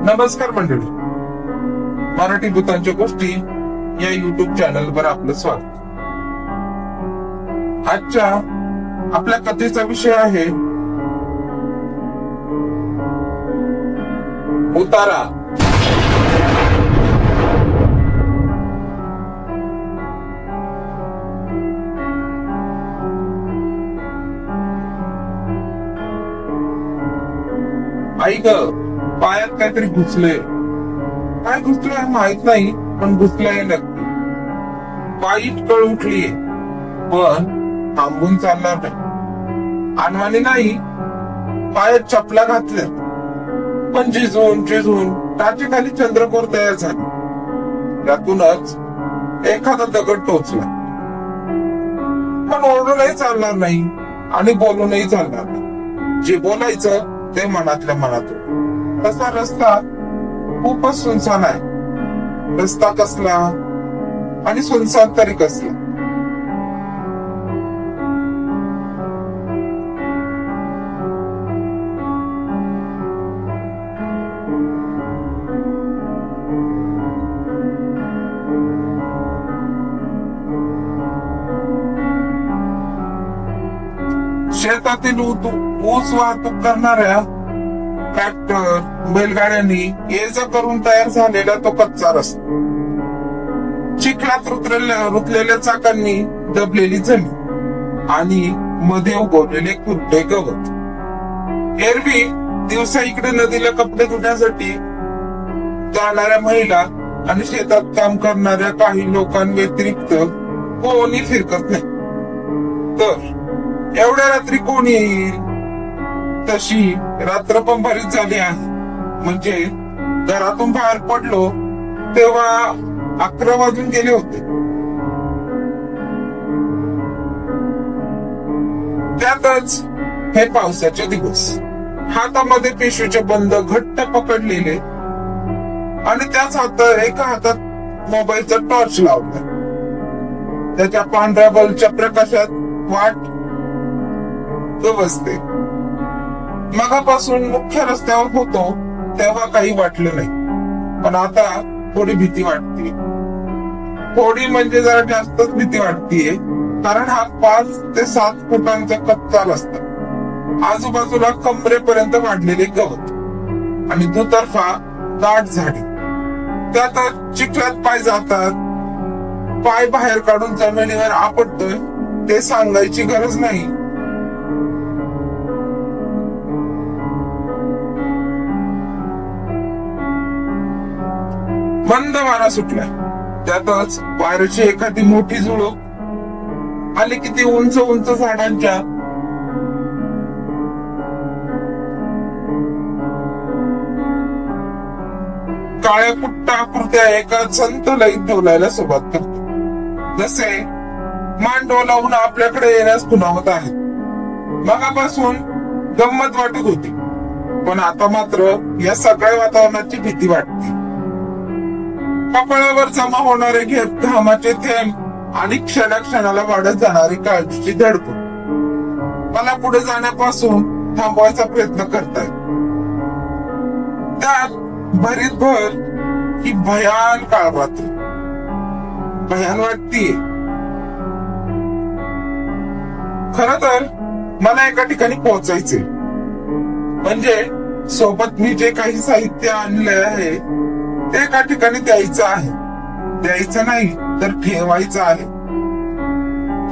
नमस्कार मंडळी, मराठी भूतांच्या गोष्टी या युट्यूब चॅनलवर आपलं स्वागत. आजच्या आपल्या कथेचा विषय आहे उतारा. आई ग, पायात काहीतरी घुसले. काय घुसलंय माहित नाही, पण घुसलंय नक्की. वाईट कळ उठलीये, पण थांबून चालणार नाही. अनवाणी नाही, पायात चपला घातल्या, पण झिजून झिजून टाचेखाली चंद्रकोर तयार झाली. त्यातूनच एखादा दगड टोचला. पण ओरडूनही चालणार नाही आणि बोलूनही चालणार नाही. जे बोलायचं ते मनातल्या मनात. तसा रस्ता खूपच सुनसान आहे. रस्ता कसला आणि सुनसान तरी कसला. शेतातील ऊस वाहतूक करणाऱ्या ट्रॅक्टर, बैलगाड्यांनी ये जा करून तयार झालेला तो कच्चा रस्ता. चिखलात रुतलेल्या चाकांनी दबलेली जमीन आणि मध्ये उगवलेले कुरटे गवत. एरवी दिवसा इकडे नदीला कपडे धुण्यासाठी जाणाऱ्या महिला आणि शेतात काम करणाऱ्या काही लोकांव्यतिरिक्त कोणी फिरकत नाही. तर एवढ्या रात्री कोण येईल? तशी रात्र पण बरीच झाली आहे. म्हणजे घरातून बाहेर पडलो तेव्हा 11 वाजून गेले होते. त्यातच हे पावसाचे दिवस. हातामध्ये पिशवीचे बंद घट्ट पकडलेले आणि त्याच एका हातात मोबाईलचा टॉर्च लावला. त्याच्या पांढऱ्या बल्बच्या प्रकाशात वाट बसते. मगापासून मुख्य रस्त्यावर होतो तेव्हा काही वाटलं नाही, पण आता थोडी भीती वाटते. थोडी म्हणजे जरा जास्तच भीती वाटतेय, कारण हा 5 ते 7 फुटांचा कच्चा रस्ता. आजूबाजूला कमरेपर्यंत वाढलेले गवत आणि दुतर्फा दाट झाडी. त्यात चिखलात पाय जातात. पाय बाहेर काढून जमिनीवर आपटतोय ते सांगायची गरज नाही. मंद वारा सुटला. त्यातच वाऱ्याची एखादी मोठी झुळूक आली की ती उंच उंच झाडांच्या काळ्या कुट्टा आकृत्या एका संत लईत डोलायला सुरुवात करते. जसे मान डोलावून आपल्याकडे येण्यास खुणावत आहेत. मगापासून गंमत वाटत होती, पण आता मात्र या सगळ्या वातावरणाची भीती वाटते. कपाळावर जमा होणारे घामाचे थेंब आणि क्षणाला वाढत जाणारी काळजीची धडपड मला पुढे जाण्यापासून थांबवायचा प्रयत्न करतायत. त्यात भरीत भर ही भयान काळ रात्र. भयान वाटतीये. खर तर मला एका ठिकाणी पोहोचायचे, म्हणजे सोबत मी जे काही साहित्य आणले आहे ते एका ठिकाणी द्यायचं आहे. द्यायचं नाही तर ठेवायचं आहे.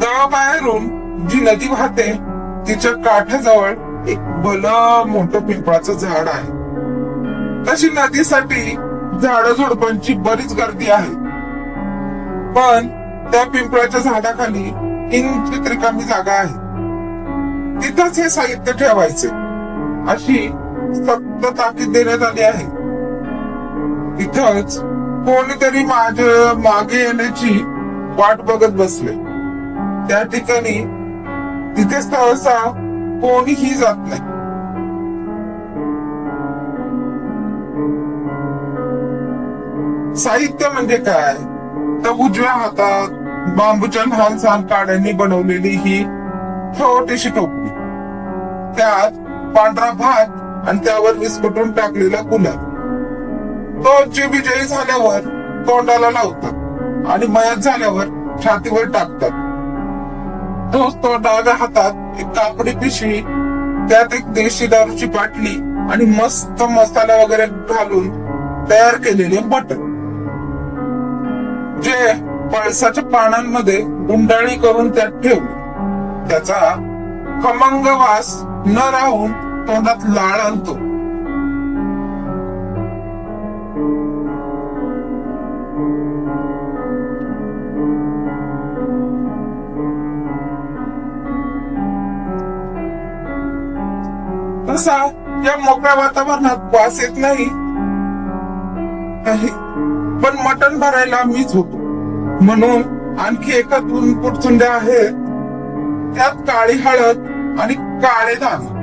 तळाबाहेरून जी नदी वाहते तिच्या काठाजवळ एक भलं मोठं पिंपळाचं झाड आहे. तशी नदीसाठी झाडं झुडपांची बरीच गर्दी आहे, पण त्या पिंपळाच्या झाडाखाली किंचित रिकामी जागा आहे. तिथंच हे साहित्य ठेवायचे अशी सक्त ताकीद देण्यात आली आहे. तिथंच कोणीतरी माझ्या मागे येण्याची वाट बघत बसले. त्या ठिकाणी तिथे सहसा कोणीही जात नाही. साहित्य म्हणजे काय तर उजव्या हातात बांबूच्या लहान सहान काड्यांनी बनवलेली ही छोटीशी टोपली, त्यात पांढरा भात आणि त्यावर विस्कटून टाकलेला गुलाब. तो विजयी झाल्यावर तोंडाला लावतात आणि मयत झाल्यावर छातीवर टाकतात. तो डाव्या हातात एक कापडी पिशवी, त्यात एक देशी दारूची बाटली आणि मस्त मसाला वगैरे घालून तयार केलेले मटण, जे पळसाच्या पानांमध्ये गुंडाळी करून त्यात ठेवले. त्याचा खमंग वास न राहून तोंडात लाळ आणतो. तसा या मोकळ्या वातावरणात वास येत नाही, पण मटण भरायला मीच होतो. म्हणून आणखी एका 2 पुटचुंड्या आहेत, त्यात काळी हळद आणि काळे दाणे,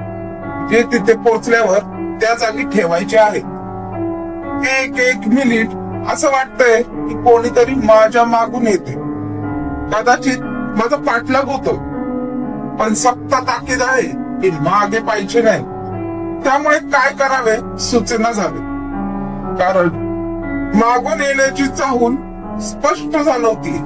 जे तिथे पोहोचल्यावर त्या जागी ठेवायचे आहेत. 1 मिनिट असं वाटतंय की कोणीतरी माझ्या मागून येते. कदाचित माझा पाठलाग होतो, पण सक्त ताकीद आहे की मागे पाहिजे नाही. त्यामुळे काय करावे सुचेना झाले, कारण मागून येण्याची चाहूल स्पष्ट जाणवती.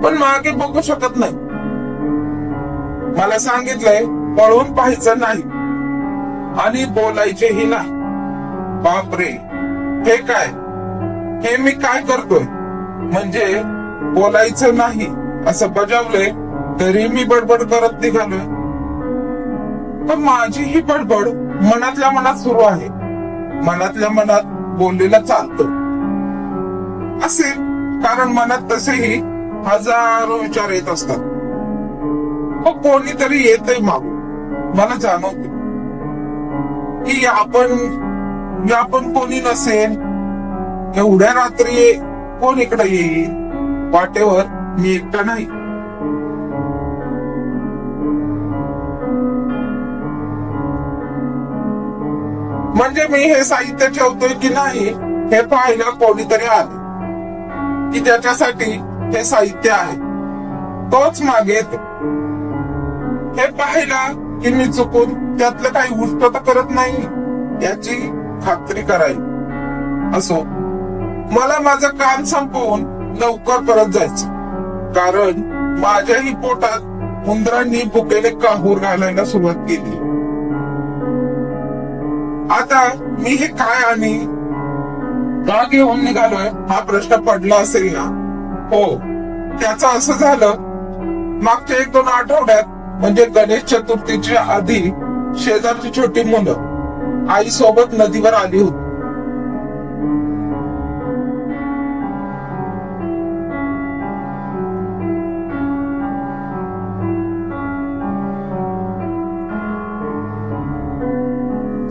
पण मागे बघू शकत नाही. मला सांगितलंय पळून पाहायचं नाही आणि बोलायचेही नाही. बापरे, हे काय? हे मी काय करतोय? म्हणजे बोलायचं नाही असं बजावलंय तरी मी बडबड करत निघालोय. पण माझी ही बडबड मनातल्या मनात सुरू आहे. मनातल्या मनात बोललेलं चालतं असेल, कारण मनात तसेही हजारो विचार येत असतात. कोणीतरी येतंय मागून. मला जाणवते की आपण कोणी नसेल. एवढ्या रात्री कोण इकडे येईल? वाटेवर मी एकटा नाही. म्हणजे मी हे साहित्य ठेवतोय की नाही हे पाहायला कोणीतरी आले की त्याच्यासाठी हे साहित्य आहे, तोच मागे येतो. हे पाहायला की मी चुकून त्यातलं काही गोष्ट तर करत नाही याची खात्री करायला. असो, मला माझं काम संपवून लवकर परत जायचं, कारण माझ्याही पोटात उंदरांनी भुकेले काहूर घालायला सुरुवात केली. आता मी हे काय आणि का घेऊन निघालोय हा प्रश्न पडला असेल ना. हो, त्याचं असं झालं, मागच्या 1-2 आठवड्यात म्हणजे गणेश चतुर्थीच्या आधी शेजारची छोटी मुलं आई सोबत नदीवर आली होती.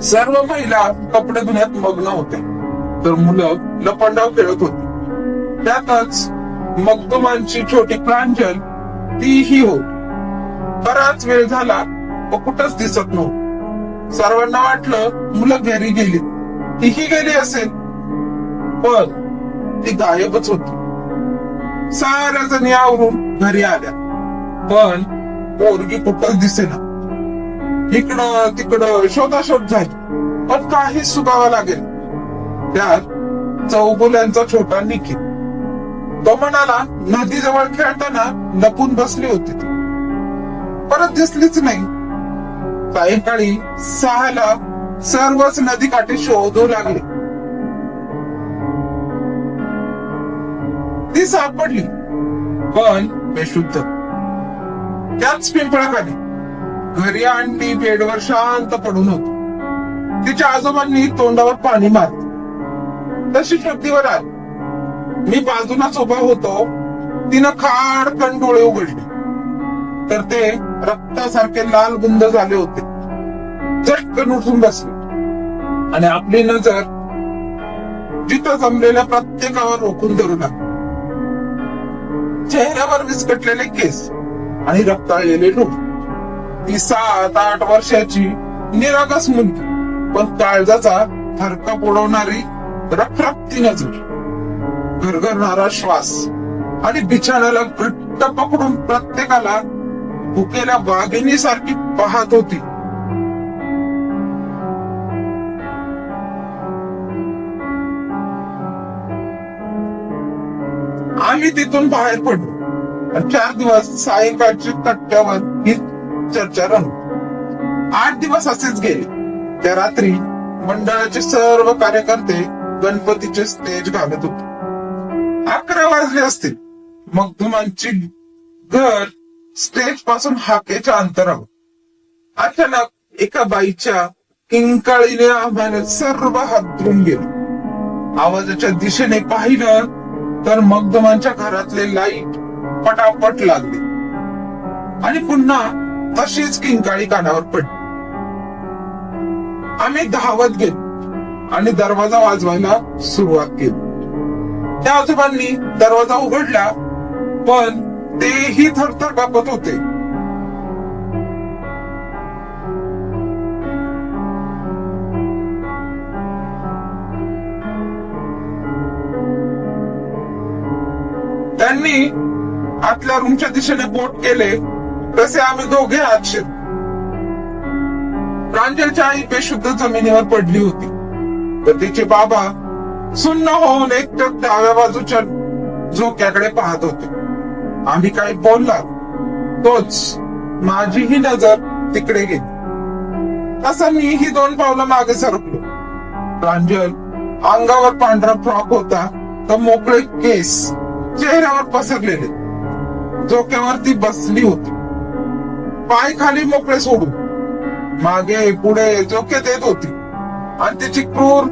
सर्व महिला कपडे धुण्यात मग्न होत्या, तर मुलं लपंडाव खेळत होती. त्यातच मगदुमांची छोटी प्रांजल तीही होती. बराच वेळ झाला व कुठंच दिसत नव्हतं. सर्वांना वाटलं मुलं घरी गेली, तीही गेली असेल, पण ती गायबच होती. साऱ्या जणी आवरून घरी आल्या, पण पोरगी कुठंच दिसेना. इकडं तिकडं शोधाशोध झाली, पण काही सुगावा लागेल. त्यात चौगुल्यांचा छोटा निखिल, तो म्हणाला नदीजवळ खेळताना लपून बसली होती ती, परत दिसलीच नाही. सायंकाळी 6ला सर्वच नदीकाठी शोधू लागले. ती सापडली, पण बेशुद्ध. त्याच पिंपळाखाली घरी आणली, बेडवर शांत पडून होती. तिच्या आजोबांनी तोंडावर पाणी मारले, तशी शुद्धीवर आली. मी बाजूलाच उभा होतो. तिनं खाडकन डोळे उघडले, तर ते रक्तासारखे लाल बुंद झाले होते. झटकन उठून बसले आणि आपली नजर जिथं जमलेल्या प्रत्येकावर रोखून धरू लागली. चेहऱ्यावर विस्कटलेले केस, आणि रक्ताळलेले डोळे. ती 7-8 वर्षाची निरागस मुलगी, पण काळजाचा थरकाप उडवणारी रखरखती नजर, घरघरणारा श्वास आणि बिछाण्याला घट्ट पकडून प्रत्येकाला भुकेल्या वाघिणीसारखी पाहत होती. आम्ही तिथून बाहेर पडलो. 4 दिवस सायंकाळच्या कट्ट्यावर ही चर्चा रंगली. 8 दिवस असेच गेले. त्या रात्री मंडळाचे सर्व कार्यकर्ते गणपतीचे स्टेज घालत होते. 11 वाजले असतील. मग धुमांची घर स्टेज पासून हाकेच्या अंतरावर. अचानक एका बाईच्या किंकाळीने आम्हाला सर्व हादरून गेलो. आवाजाच्या दिशेने पाहिलं तर मगदमांच्या घरातले लाईट पटापट लागले आणि पुन्हा तशीच किंकाळी कानावर पडली. आम्ही धावत गेलो आणि दरवाजा वाजवायला सुरुवात केली. त्या आजोबांनी दरवाजा उघडला, पण तेही थरथर कापत होते. त्यांनी आतल्या रूमच्या दिशेने बोट केले तसे आम्ही दोघे आत शिरलो. प्रांजलची आई बेशुद्ध जमिनीवर पडली होती, तर तिचे बाबा सुन्न होऊन एकटक डाव्या बाजूच्या झोक्याकडे पाहत होते. आम्ही काही बोलला तोच माझीही नजर तिकडे गेली. तसं मीही 2 पावलं मागे सरकलो. प्रांजल अंगावर पांढरा फ्रॉक होता, तर मोकळे केस चेहऱ्यावर पसरलेले. झोक्यावरती बसली होती, पाय खाली मोकळे सोडून मागे पुढे झोके देत होती आणि तिची क्रूर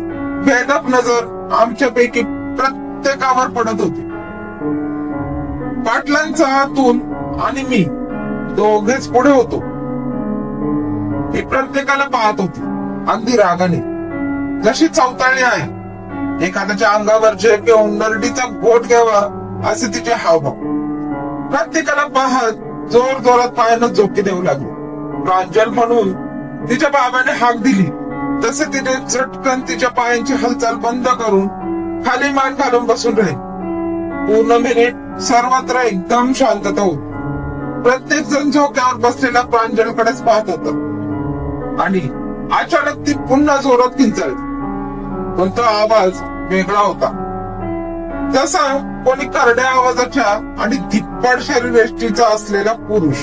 भेदक नजर आमच्यापैकी प्रत्येकावर पडत होती. पाटलांचा हातून आणि मी दोघेच पुढे होतो. ती प्रत्येकाला पाहत होती, अगदी रागाने, जशी चवताळली आहे. एखाद्याच्या अंगावर झेप घेऊन नरडीचा घोट घ्यावा असे तिचे हावभाव. प्रत्येकाला पाहत जोर जोरात पायानं झोके देऊ लागले. प्रांजल म्हणून तिच्या बाबाने हाक दिली तसे तिने चटकन तिच्या पायांची हालचाल बंद करून खाली मान घालून बसून राहील. पूर्ण मिनिट सर्वत्र एकदम शांतता होती. प्रत्येक जण झोक्यावर बसलेल्या प्रांजलकडेच पाहत होता आणि अचानक ती पुन्हा जोरात किंचाळली. पण तो आवाज वेगळा होता, जसा कोणी करड्या आवाजाच्या आणि धिप्पाड शरीरयष्टीचा असलेला पुरुष.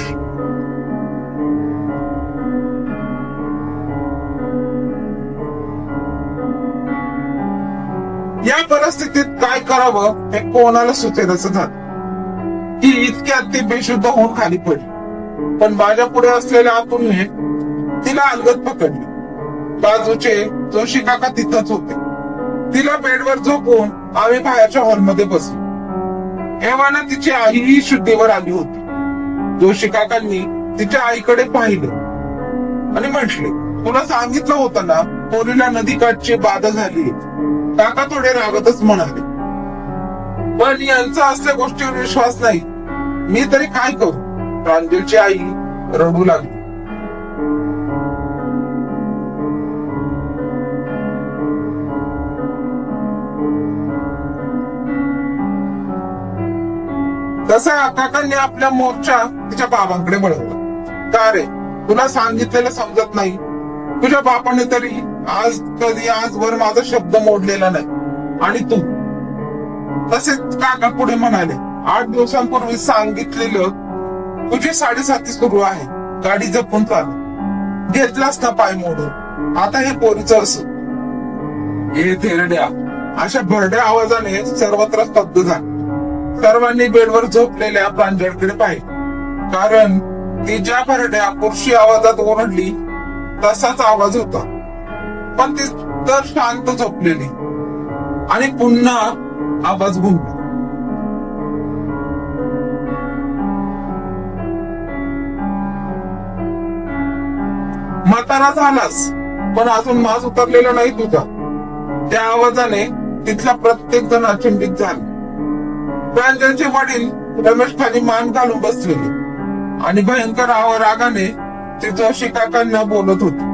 या परिस्थितीत काय करावं हे कोणाला सुचेनासं झालं. की इतक्यात ती बेशुद्ध होऊन खाली पडली. पण माझ्या पुढे असलेल्या अतुलने तिला अलगद पकडली. बाजूचे जोशी काका तिथंच होते. तिला बेडवर झोपून आम्ही बाहेरच्या हॉलमध्ये बसलो. एव्हाना तिची आईही शुद्धीवर आली होती. जोशी काकांनी तिच्या आईकडे पाहिलं आणि म्हटले, तुला सांगितलं होतं ना पोरीला नदीकाठची बाधा झाली. काका थोडे रागतच म्हणाले, पण यांचा असल्या गोष्टीवर विश्वास नाही. मी तरी काय करू. प्रांजलची आई रडू लागली. तसा काकांनी आपल्या मोर्चा तिच्या बाबांकडे वळवला. का रे, तुला सांगितलेलं समजत नाही? तुझ्या बापाने तरी कधी आजवर माझा शब्द मोडलेला नाही. आणि तू? तसेच काका पुढे म्हणाले, 8 दिवसांपूर्वी सांगितलेलं तुझी 7:30 सुरू आहे. गाडी जपून चाल. घेतलास ना पाय मोडून, आता हे पोरीचं असं. हे थेरड्या. अशा भरड्या आवाजाने सर्वत्र स्तब्ध झाले. सर्वांनी बेडवर झोपलेल्या प्रांजलकडे पाहिले, कारण ती ज्या भरड्या पुरुषी आवाजात ओरडली तसाच आवाज होता. पण ती तर शांत झोपलेली. आणि पुन्हा आवाज घुमला. म्हातारा झालास, पण अजून माज उतरलेला नाही तुझा. त्या आवाजाने तिथला प्रत्येक जण अचंबित झाला. प्रांजलचे वडील रमेश खाली मान घालून बसलेले. आणि भयंकर रागाने ते जोशी काकांना बोलत होते.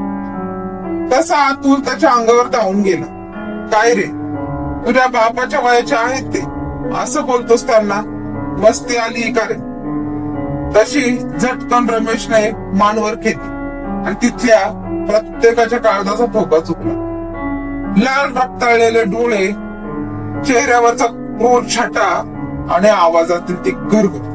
तसा अतुल त्याच्या अंगावर धावून गेला. काय रे, तुझ्या बापाच्या वयाचे आहेत ते, असं बोलतोस त्यांना? मस्ती आली का रे? तशी झटकन रमेशने मानवर खेळली आणि तिथल्या प्रत्येकाच्या काळजाचा ठोका चुकला. लाल रक्ताळलेले डोळे, चेहऱ्यावरचा क्रूर छटा आणि आवाजातील ती घरगुती.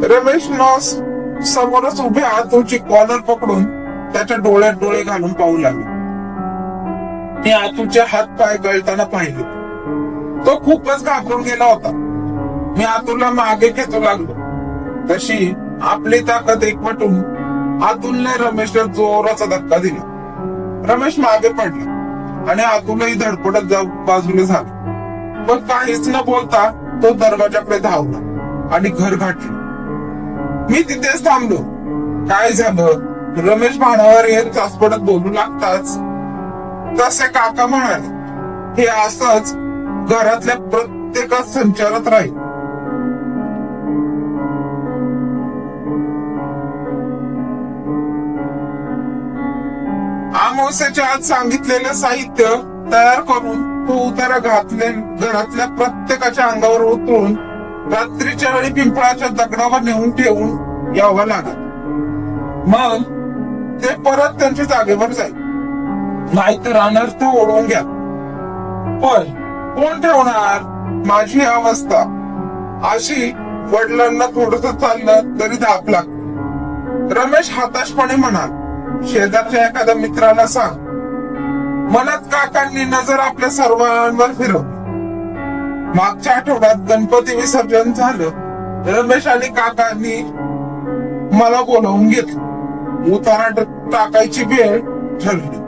रमेश समोरच उभ्या आतूची कॉलर पकडून त्याच्या डोळ्यात डोळे घालून पाहू लागले. मी आतूचे हात पाय गळताना पाहिले. तो खूपच घाबरून गेला होता. मी आतूला मागे खेचू लागलो. तशी आपली ताकद एकवटून आतुलने रमेशला जोराचा धक्का दिला. रमेश मागे पडला आणि आतूलही धडपडत बाजूला झाला. पण काहीच न बोलता तो दरवाजाकडे धावला आणि घर गाठले. मी तिथेच थांबलो. काय झालं? रमेश भानावर येत चाचपडत बोलू लागताच तसे काका म्हणाले, हे असंच घरातल्या प्रत्येकात संचारात राहील. अमावस्येच्या आत सांगितलेलं साहित्य तयार करून तो उतारा घरातल्या प्रत्येकाच्या अंगावर उतरून रात्रीच्या वेळी पिंपळाच्या दगडावर नेऊन ठेवून यावं लागत. मग ते परत त्यांच्या जागेवर जाईल, नाहीतर अनर्थ ओढवून घ्या. पण कोण ठेवणार? माझी अवस्था अशी, वडिलांना थोडस चाललं तरी धाप लागते. रमेश हताशपणे म्हणाल, शेजारच्या एखाद्या मित्राला सांग. मनात काकांनी नजर आपल्या सर्वांवर फिरवली. मागच्या आठवड्यात गणपती विसर्जन झालं. रमेश आणि काकांनी मला बोलावून घेतलं. उतारा टाकायची वेळ ठरली.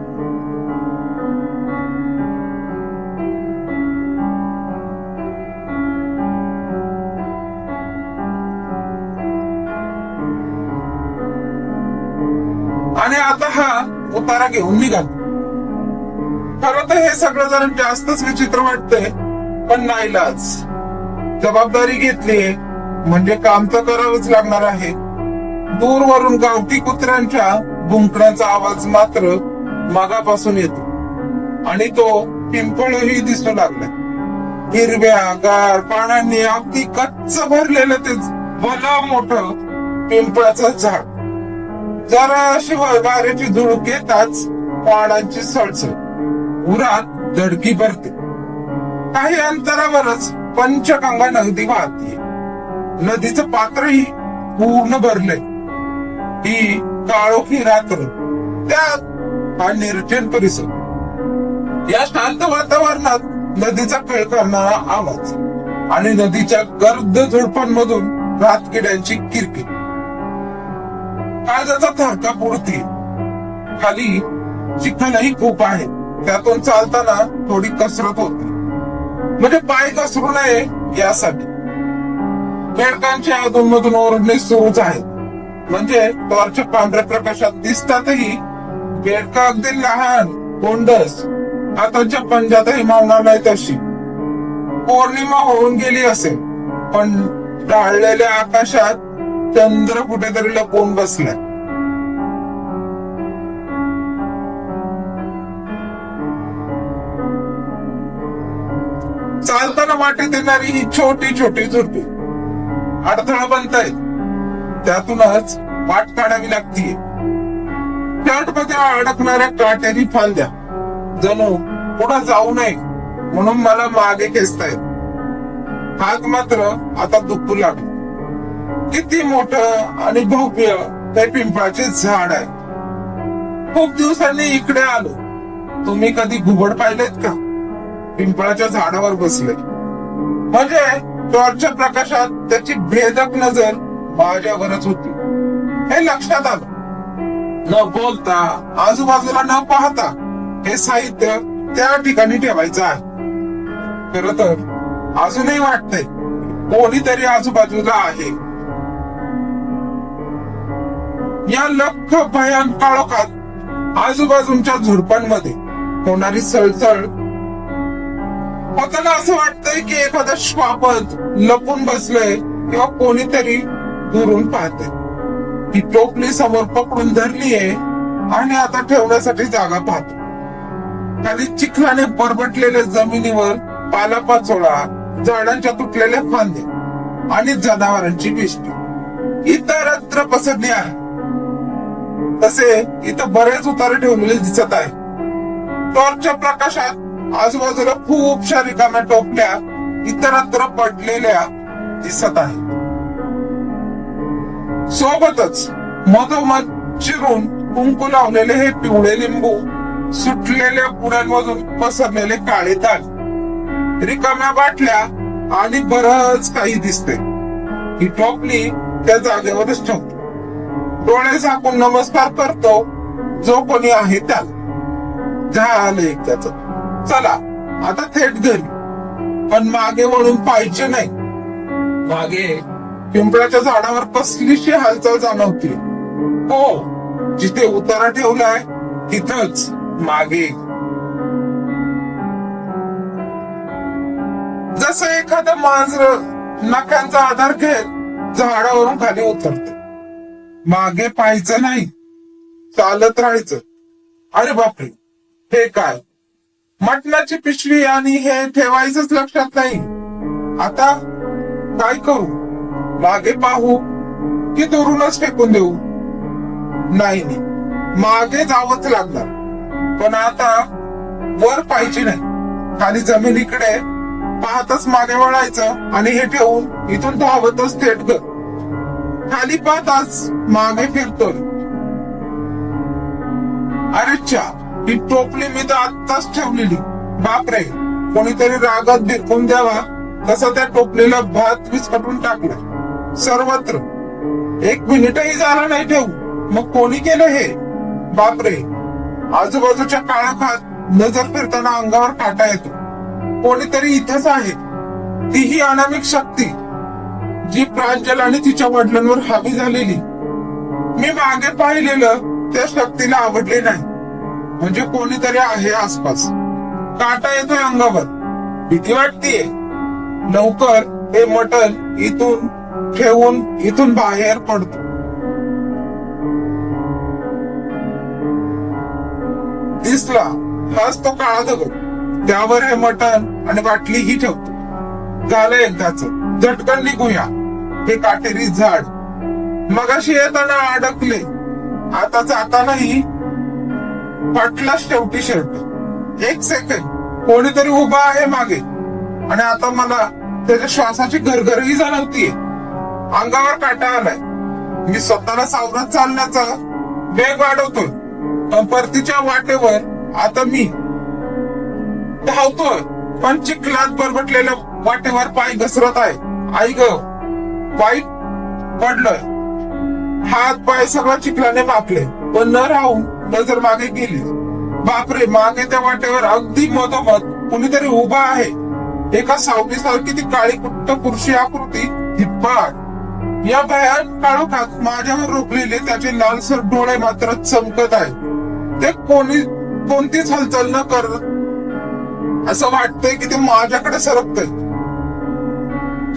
आणि आता हा उतारा घेऊन निघाला. खरं तर हे सगळं जरा जास्तच विचित्र वाटतंय, पण नाईलाज. जबाबदारी घेतली म्हणजे काम तर करावंच लागणार आहे. दूरवरून गावठी कुत्र्यांच्या भुंकण्याचा आवाज मात्र मागापासून येतो आणि तो पिंपळही दिसू लागला. हिरव्या गार पानांनी अगदी कच्च भरलेलं ते भलं मोठं पिंपळाचं झाड. जरा वाऱ्याची झुळूक येताच पानांची सळसळ उरात धडकी भरते. काही अंतरावरच पंचगंगा नदी वाहते. नदीचं पात्रही पूर्ण भरलंय. ही काळोखी रात्र, त्यात हा निर्जन परिसर. या शांत वातावरणात नदीचा खेळकरणारा आवाज आणि नदीच्या गर्द झुडपांमधून रातकिड्यांची किरकिर. काळजाचा थरकाप उडते. खाली चिखलही खूप आहे. त्यातून चालताना थोडी कसरत होते, म्हणजे पाय घसरू नये यासाठी. बेडकांची अधूनमधून ओरडणे सुरूच आहेत. म्हणजे टॉर्च पांढऱ्या प्रकाशात दिसतातही बेडका अगदी लहान गोंडस, हाताच्या पंजातही मावणार नाही तशी. पौर्णिमा होऊन गेली असेल, पण ढाळलेल्या आकाशात चंद्र कुठेतरी लपवून बसलाय. चालताना वाटेत येणारी ही छोटी छोटी झुडपे अडथळा बनतायत. त्यातूनच वाट काढावी लागतीये. मध्ये अडकणाऱ्या काटेरी फांद्या जणू पुढे जाऊ नये म्हणून मला मागे खेचतायत. हात मात्र आता दुखू लागले. किती मोठं आणि भव्य ते पिंपळाचे झाड आहे. खूप दिवसांनी इकडे आलो. तुम्ही कधी घुबड पाहिलेत का? पिंपळाच्या झाडावर बसले म्हणजे टॉर्चच्या प्रकाशात त्याची भेदक नजर माझ्यावरच होती. हे लक्षात आलं. न बोलता, आजूबाजूला न पाहता हे साहित्य त्या ठिकाणी ठेवायचं आहे. खरं तर अजूनही वाटतंय कोणीतरी आजूबाजूला आहे. या लख भयान काळोखात आजूबाजूच्या झुडपांमध्ये होणारी सळसळ होताना असं वाटतंय की एखादा श्वापद लपून बसलंय किंवा कोणीतरी दुरून पाहते. ही टोपली समोर पकडून धरलीये आणि आता ठेवण्यासाठी जागा पाहतो. खाली चिखलाने बरबटलेल्या जमिनीवर पालापाचोळा, झाडांच्या तुटलेल्या फांदे आणि जनावरांची विष्टी इतरत्र पसरली आहे. तसे इथं बरेच उतारे ठेवलेले दिसत आहे. टॉर्चच्या प्रकाशात आजूबाजूला खूपशा रिकाम्या टोपल्या इतरत्र पडलेल्या दिसत आहेत. सोबतच मधोमध चिरून कुंकू लावलेले हे पिवळे लिंबू, सुटलेल्या पुड्यांमधून पसरलेले काळे दाग, रिकाम्या बाटल्या आणि बरच काही दिसते. ही टोपली त्या जागेवरच ठेवतो. डोळे झाकून नमस्कार करतो जो कोणी आहे त्याला. झालं एकदाच. चला आता थेट घरी. पण मागे वळून पाहिजे नाही. मागे पिंपळाच्या झाडावर कसलीशी हालचाल जाणवते. हो, जिथे उतारा ठेवलाय तिथंच मागे. जसं एखादं मांजर नखांचा आधार घेत झाडावरून खाली उतरते. मागे पाहायचं नाही, चालत राहायचं. अरे बापरे, हे काय? मटणाची पिशवी आणि हे ठेवायचंच लक्षात नाही. आता काय करू? मागे पाहू की दुरूनच फेकून देऊ? नाही, मागे जावंच लागणार. पण आता वर पाहिजे नाही. खाली जमिनीकडे पाहतच मागे वळायचं आणि हे ठेवून इथून धावतच थेट घर. खाली पाहताच मागे फिरतोय. अरे चा, ही टोपली मी तर आत्ताच ठेवलेली. बापरे, कोणीतरी रागात भिरकून द्यावा तसं त्या टोपलीला भात विस्कटून टाकला सर्वत्र. 1 मिनिटही झाला नाही ठेवू. मग कोणी केलं हे? बापरे, आजूबाजूच्या काळोखात नजर फिरताना अंगावर काटा येतो. कोणीतरी इथंच आहे. तीही अनामिक शक्ती जी प्रांजल आणि तिच्या वडिलांवर हावी झालेली. मी मागे पाहिलेलं त्या शक्तीला आवडले नाही. म्हणजे कोणीतरी आहे आसपास. काटा येतोय अंगावर. भीती वाटतेय. लवकर हे मटण इथून ठेवून इथून बाहेर पडतो. दिसला, हाच तो काळा दगड. त्यावर हे मटण आणि बाटली ही ठेवतो. झालं एकदाच. झटकन निघूया. हे काटेरी झाड मगाशी येताना अडकले, आता जातानाही फाटला शेवटी शर्ट. 1 सेकंड, कोणीतरी उभा आहे मागे आणि आता मला त्याच्या श्वासाची घरघरही जाणवतीये. अंगावर काटा आलाय. मी स्वतःला सावरत चालण्याचा वेग वाढवतोय. पण परतीच्या वाटेवर आता मी धावतोय. पण चिखलात बरबटलेल्या वाटेवर पाय घसरत आहे. आई ग, वाईट पडलोय. हात पाय सगळं चिखलाने मापले. पण न राहून नजर मागे गेली. बापरे, मागे त्या वाटेवर अगदी मधोमध कुणीतरी उभा आहे. एका सावलीसारखी ती काळी कुट्ट पुरुषी आकृती धिप्पाड. या भयान काळोखात माझ्यावर रोखलेले त्याचे लालसर डोळे मात्र चमकत आहे. ते कोणतीच हालचाल न करत असं वाटतंय की ते माझ्याकडे सरकतंय.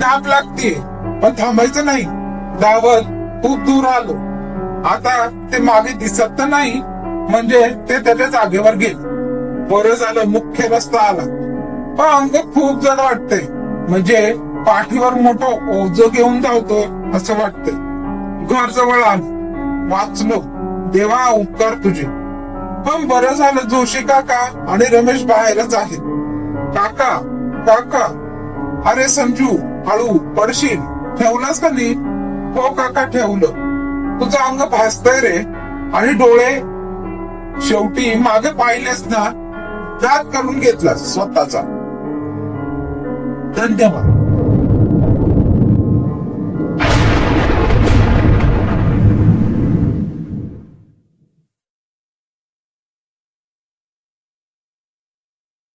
धाप लागतीये, पण थांबायचं नाही. धावत खूप दूर आलो. आता ते मागे दिसत तर नाही, म्हणजे ते त्याच्या जागेवर गेले. बरं झालं मुख्य रस्ता आला. पण अंग खूप जड वाटतंय. म्हणजे पाठीवर मोठं ओझ घेऊन धावतोय असं वाटतंय. घर जवळ आलो. वाचलो. देवा, उपकार तुझे. पण बरं झालं जोशी काका आणि रमेश बाहेरच आहेत. काका, काका. अरे संजू, हळू पडशील. ठेवलास का नीट? हो काका, ठेवलं. तुझं अंग भासतंय रे. आणि डोळे शेवटी मागे पाहिलेस ना, दात करून घेतलास स्वतःचा. धन्यवाद.